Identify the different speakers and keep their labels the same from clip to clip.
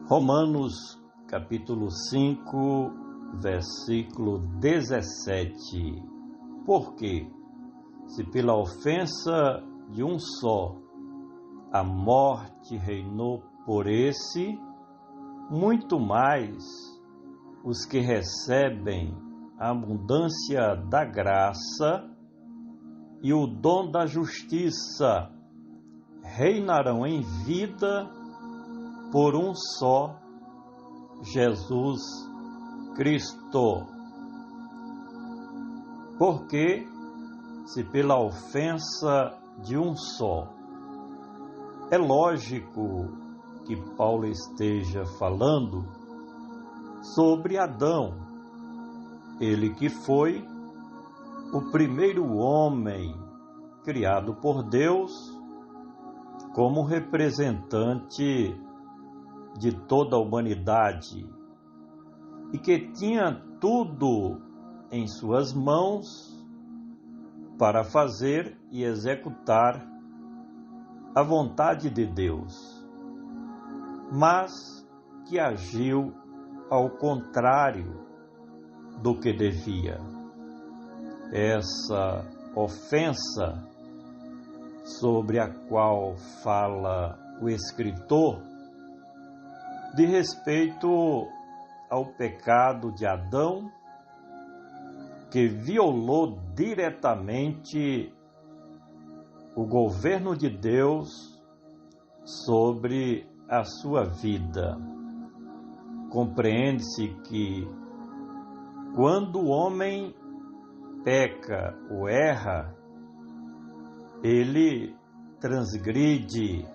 Speaker 1: Romanos capítulo 5, versículo 17. Porque, se pela ofensa de um só a morte reinou por esse, muito mais os que recebem a abundância da graça e o dom da justiça reinarão em vida por um só, Jesus Cristo. Porque, se pela ofensa de um só, é lógico que Paulo esteja falando sobre Adão, ele que foi o primeiro homem criado por Deus como representante de toda a humanidade e que tinha tudo em suas mãos para fazer e executar a vontade de Deus, mas que agiu ao contrário do que devia. Essa ofensa sobre a qual fala o escritor de respeito ao pecado de Adão, que violou diretamente o governo de Deus sobre a sua vida. Compreende-se que quando o homem peca ou erra, ele transgride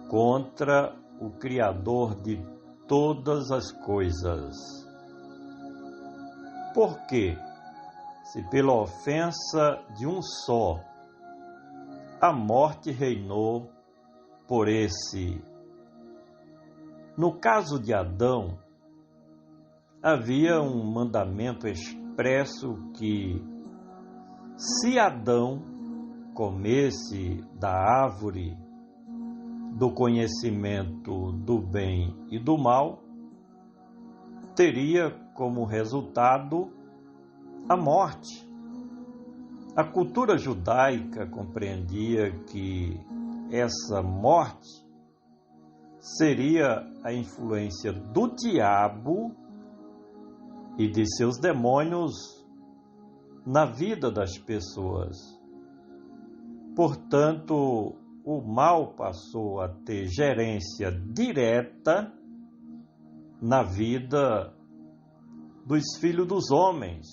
Speaker 1: contra o Criador de todas as coisas. Porque, se pela ofensa de um só a morte reinou por esse. No caso de Adão, havia um mandamento expresso que, se Adão comesse da árvore do conhecimento do bem e do mal, teria como resultado a morte. A cultura judaica compreendia que essa morte seria a influência do diabo e de seus demônios na vida das pessoas. Portanto, o mal passou a ter gerência direta na vida dos filhos dos homens.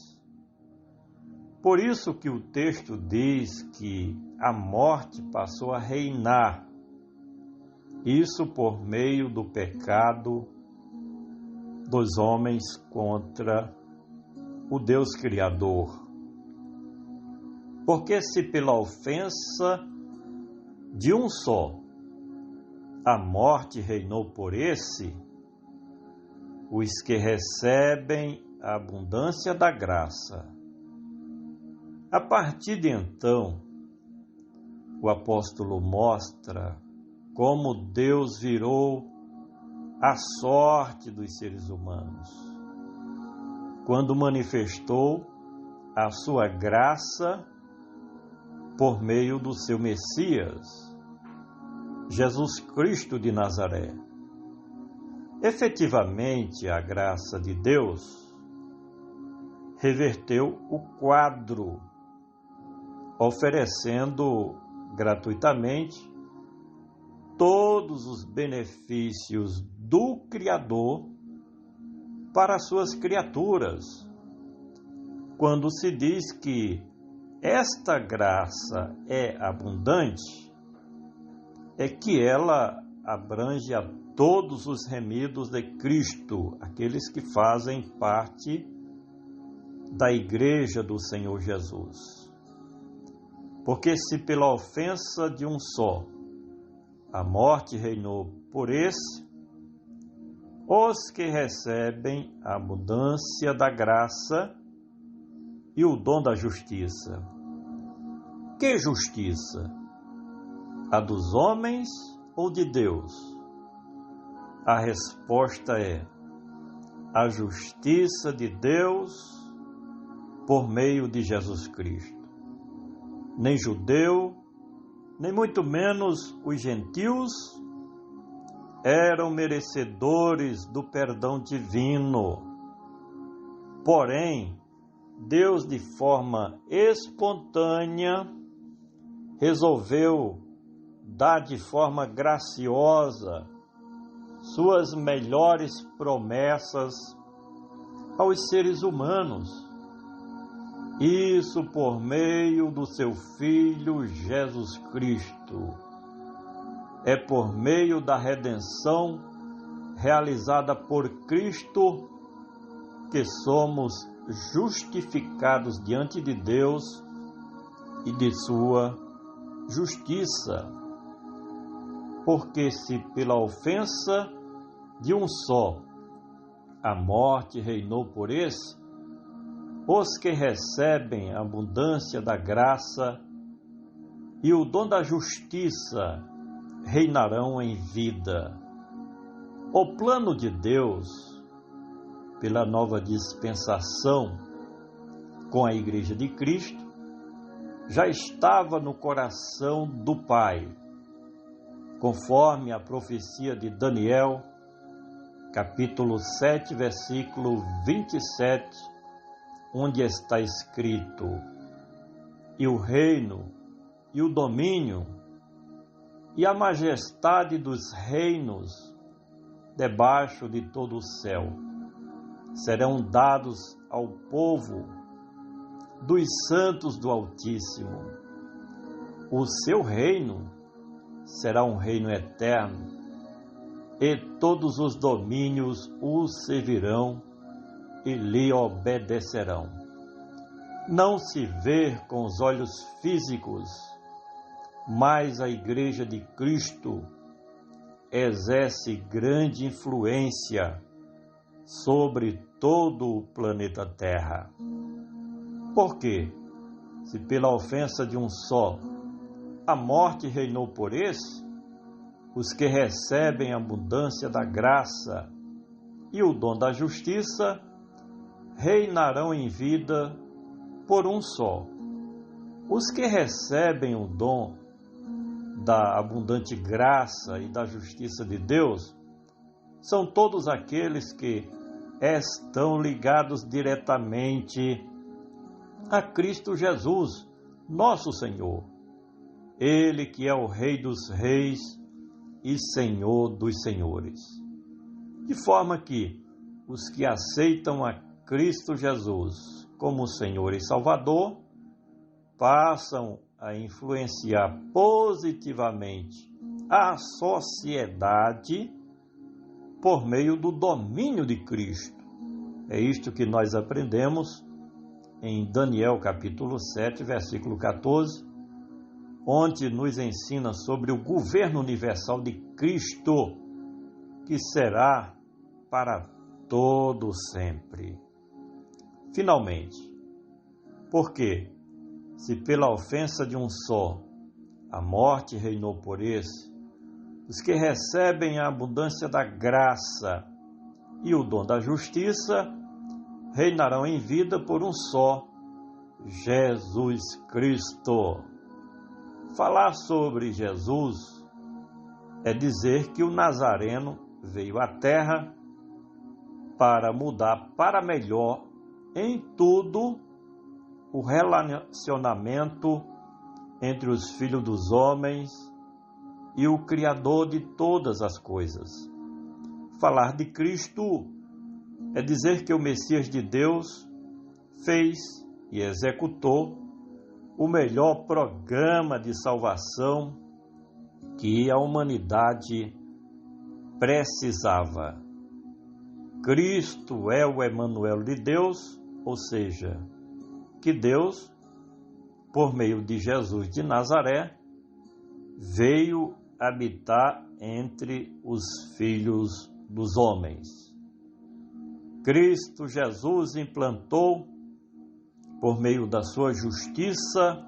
Speaker 1: Por isso que o texto diz que a morte passou a reinar, isso por meio do pecado dos homens contra o Deus Criador. Porque se pela ofensa de um só a morte reinou por esse, os que recebem a abundância da graça. A partir de então, o apóstolo mostra como Deus virou a sorte dos seres humanos, quando manifestou a sua graça por meio do seu Messias, Jesus Cristo de Nazaré. Efetivamente, a graça de Deus reverteu o quadro, oferecendo gratuitamente todos os benefícios do Criador para as suas criaturas. Quando se diz que esta graça é abundante, é que ela abrange a todos os remidos de Cristo, aqueles que fazem parte da Igreja do Senhor Jesus. Porque se pela ofensa de um só a morte reinou por esse, os que recebem a abundância da graça e o dom da justiça. Que justiça? A dos homens ou de Deus? A resposta é a justiça de Deus por meio de Jesus Cristo. Nem judeu, nem muito menos os gentios eram merecedores do perdão divino. Porém, Deus, de forma espontânea, resolveu dar de forma graciosa suas melhores promessas aos seres humanos. Isso por meio do seu Filho Jesus Cristo. É por meio da redenção realizada por Cristo que somos justificados diante de Deus e de sua justiça. Porque se pela ofensa de um só a morte reinou por esse, os que recebem a abundância da graça e o dom da justiça reinarão em vida. O plano de Deus, pela nova dispensação com a Igreja de Cristo, já estava no coração do Pai, conforme a profecia de Daniel, capítulo 7, versículo 27, onde está escrito: e o reino, e o domínio, e a majestade dos reinos debaixo de todo o céu serão dados ao povo dos santos do Altíssimo. O seu reino será um reino eterno, e todos os domínios o servirão e lhe obedecerão. Não se vê com os olhos físicos, mas a Igreja de Cristo exerce grande influência sobre todo o planeta Terra. Por quê? Se pela ofensa de um só a morte reinou por esse, os que recebem a abundância da graça e o dom da justiça reinarão em vida por um só. Os que recebem o dom da abundante graça e da justiça de Deus são todos aqueles que estão ligados diretamente a Cristo Jesus, nosso Senhor. Ele que é o Rei dos Reis e Senhor dos Senhores. De forma que os que aceitam a Cristo Jesus como Senhor e Salvador passam a influenciar positivamente a sociedade por meio do domínio de Cristo. É isto que nós aprendemos em Daniel capítulo 7, versículo 14, onde nos ensina sobre o governo universal de Cristo, que será para todo sempre. Finalmente, porque se pela ofensa de um só a morte reinou por esse, os que recebem a abundância da graça e o dom da justiça reinarão em vida por um só, Jesus Cristo. Falar sobre Jesus é dizer que o Nazareno veio à Terra para mudar para melhor em tudo o relacionamento entre os filhos dos homens e o Criador de todas as coisas. Falar de Cristo é dizer que o Messias de Deus fez e executou o melhor programa de salvação que a humanidade precisava. Cristo é o Emanuel de Deus, ou seja, que Deus, por meio de Jesus de Nazaré, veio habitar entre os filhos dos homens. Cristo Jesus implantou, por meio da sua justiça,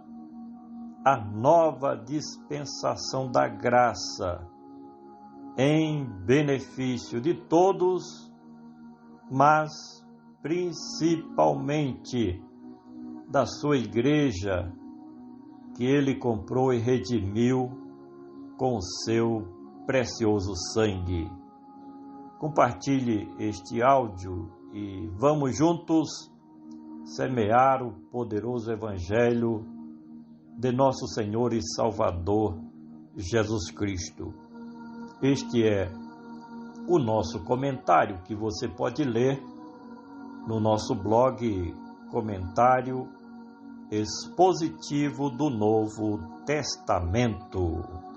Speaker 1: a nova dispensação da graça, em benefício de todos, mas principalmente da sua igreja, que ele comprou e redimiu com o seu precioso sangue. Compartilhe este áudio e vamos juntos semear o poderoso Evangelho de nosso Senhor e Salvador Jesus Cristo. Este é o nosso comentário que você pode ler no nosso blog Comentário Expositivo do Novo Testamento.